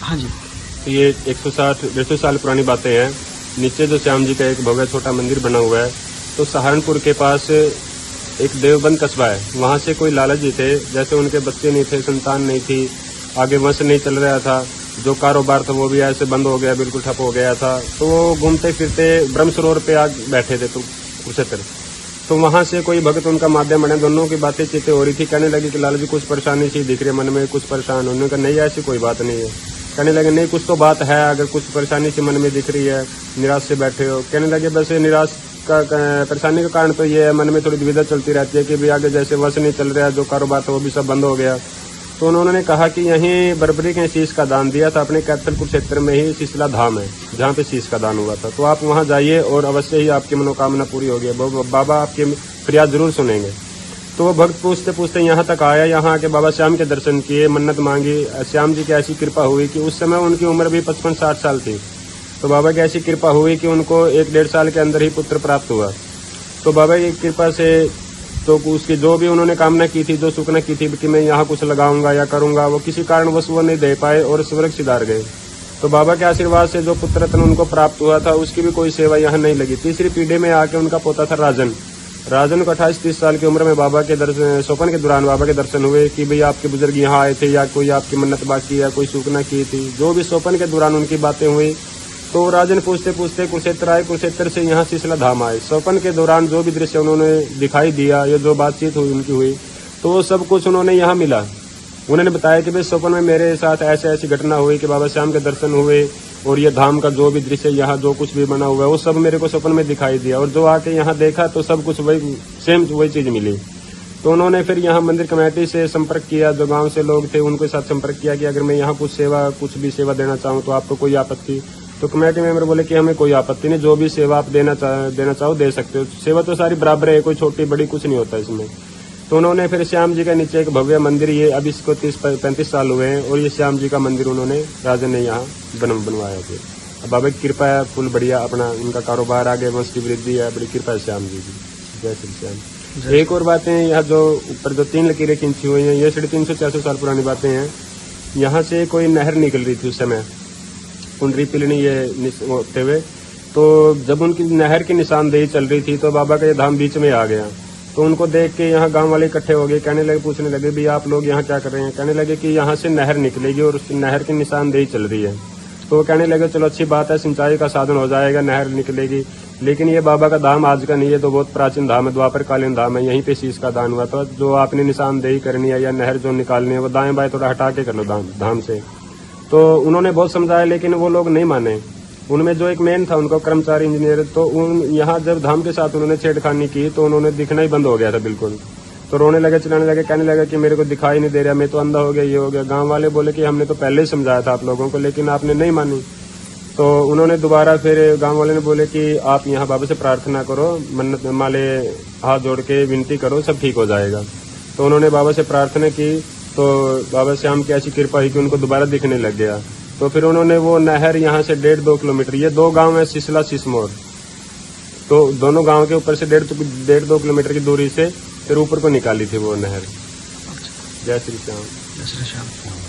हाँ जी। तो ये 160-150 साल पुरानी बातें हैं। नीचे जो श्याम जी का एक भव्य छोटा मंदिर बना हुआ है। तो सहारनपुर के पास एक देवबंद कस्बा है, वहाँ से कोई लाला जी थे, जैसे उनके बच्चे नहीं थे, संतान नहीं थी, आगे वंश नहीं चल रहा था, जो कारोबार था वो भी ऐसे बंद हो गया, बिल्कुल ठप हो गया था। तो वो घूमते फिरते ब्रह्म सरोवर पे आ बैठे थे कुरुक्षेत्र। तो वहाँ से कोई भक्त उनका माध्यम बने, दोनों की बातें चीतें हो रही थी। कहने लगी कि लाला जी कुछ परेशानी सी दिख रही है, मन में कुछ परेशान। उन्होंने कहा नहीं ऐसी कोई बात नहीं है। कहने लगे नहीं कुछ तो बात है, अगर कुछ परेशानी सी मन में दिख रही है, निराश से बैठे हो। कहने लगे बस निराश का परेशानी का कारण तो ये है, मन में थोड़ी दुविधा चलती रहती है कि भाई आगे जैसे वश नहीं चल रहा, जो कारोबार था वो भी सब बंद हो गया। तो उन्होंने कहा कि यहीं बर्बरी के शीश का दान दिया था, अपने कैपिटल कुरुक्षेत्र में ही सिसला धाम है जहाँ पे शीश का दान हुआ था। तो आप वहाँ जाइए और अवश्य ही आपकी मनोकामना पूरी होगी, बाबा आपकी फरियाद जरूर सुनेंगे। तो वो भक्त पूछते पूछते यहाँ तक आया, यहाँ आके बाबा श्याम के दर्शन किए, मन्नत मांगी। श्याम जी की ऐसी कृपा हुई कि उस समय उनकी उम्र भी 55-60 साल थी। तो बाबा की ऐसी कृपा हुई कि उनको 1-1.5 साल के अंदर ही पुत्र प्राप्त हुआ। तो बाबा की कृपा से तो उसकी जो भी उन्होंने कामना की थी, जो सुखना की थी कि मैं यहाँ कुछ लगाऊंगा या करूंगा, वो किसी कारणवश वो नहीं दे पाए और स्वर्ग सिधार गए। तो बाबा के आशीर्वाद से जो पुत्र रत्न उनको प्राप्त हुआ था, उसकी भी कोई सेवा यहाँ नहीं लगी। तीसरी पीढ़ी में आके उनका पोता था राजन को 28-30 साल की उम्र में बाबा के दर्शन, स्वप्न के दौरान बाबा के दर्शन हुए कि भाई आपके बुजुर्ग यहाँ आए थे, या कोई आपकी मन्नत बाकी या कोई सूचना की थी, जो भी स्वप्न के दौरान उनकी बातें हुई। तो राजन पूछते पूछते कुरुक्षेत्र आए, कुरुक्षेत्र से यहाँ सिसला धाम आए। स्वप्न के दौरान जो भी दृश्य उन्होंने दिखाई दिया या जो बातचीत हुई उनकी हुई, तो वो सब कुछ उन्होंने यहाँ मिला। उन्होंने बताया कि भाई स्वप्न में मेरे साथ ऐसे ऐसी घटना हुई कि बाबा श्याम के दर्शन हुए, और ये धाम का जो भी दृश्य यहाँ जो कुछ भी बना हुआ है वो सब मेरे को स्वप्न में दिखाई दिया, और जो आके यहाँ देखा तो सब कुछ वही सेम वही चीज मिली। तो उन्होंने फिर यहाँ मंदिर कमेटी से संपर्क किया, जो गांव से लोग थे उनके साथ संपर्क किया कि अगर मैं यहाँ कुछ भी सेवा देना चाहूँ तो आपको कोई आपत्ति। तो कमेटी मेंबर बोले कि हमें कोई आपत्ति नहीं, जो भी सेवा आप देना चाहो दे सकते हो, सेवा तो सारी बराबर है, कोई छोटी बड़ी कुछ नहीं होता इसमें। तो उन्होंने फिर श्याम जी के नीचे एक भव्य मंदिर, ये अब इसको 30-35 साल हुए हैं, और ये श्याम जी का मंदिर उन्होंने राजा ने यहाँ बनवाया थे। अब बाबा की कृपा है, फुल बढ़िया, अपना उनका कारोबार आगे, वंश की वृद्धि है, बड़ी कृपा है श्याम जी की। जय श्री श्याम। एक और बातें, यहाँ जो ऊपर जो 3 लकीरें खींची हुई हैं, ये 350-400 साल पुरानी बातें हैं। यहाँ से कोई नहर निकल रही थी उस समय, कुंडरी पिलनी ये होते हुए। तो जब उनकी नहर की निशानदेही चल रही थी तो बाबा का ये धाम बीच में आ गया। तो उनको देख के यहाँ गांव वाले इकट्ठे हो गए, कहने लगे, पूछने लगे भी आप लोग यहाँ क्या कर रहे हैं। कहने लगे कि यहाँ से नहर निकलेगी और उस नहर की निशानदेही चल रही है। तो वो कहने लगे चलो अच्छी बात है, सिंचाई का साधन हो जाएगा, नहर निकलेगी। लेकिन ये बाबा का धाम आज का नहीं है, तो बहुत प्राचीन धाम है, द्वापर कालीन धाम है, यहीं पे शीश का दान हुआ था। जो आपने निशानदेही करनी है या नहर जो निकालनी है वो दाएं बाएं थोड़ा हटा के कर लो धाम से। तो उन्होंने बहुत समझाया लेकिन वो लोग नहीं माने। उनमें जो एक मेन था उनका कर्मचारी इंजीनियर, तो यहाँ जब धाम के साथ उन्होंने छेड़खानी की तो उन्होंने दिखना ही बंद हो गया था बिल्कुल। तो रोने लगे, चिल्लाने लगे, कहने लगे कि मेरे को दिखाई नहीं दे रहा, मैं तो अंधा हो गया, ये हो गया। गांव वाले बोले कि हमने तो पहले ही समझाया था आप लोगों को, लेकिन आपने नहीं मानी। तो उन्होंने दोबारा फिर गाँव वाले ने बोले कि आप यहाँ बाबा से प्रार्थना करो, मन्नत माले हाथ जोड़ के विनती करो, सब ठीक हो जाएगा। तो उन्होंने बाबा से प्रार्थना की, तो बाबा श्याम की ऐसी कृपा हुई कि उनको दोबारा दिखने लग गया। तो फिर उन्होंने वो नहर यहाँ से 1.5-2 किलोमीटर, ये 2 गांव है सिसला सिसमोर, तो दोनों गांव के ऊपर से 1.5-2 किलोमीटर की दूरी से फिर ऊपर को निकाली थी वो नहर। जय श्री श्याम। जय श्री श्याम।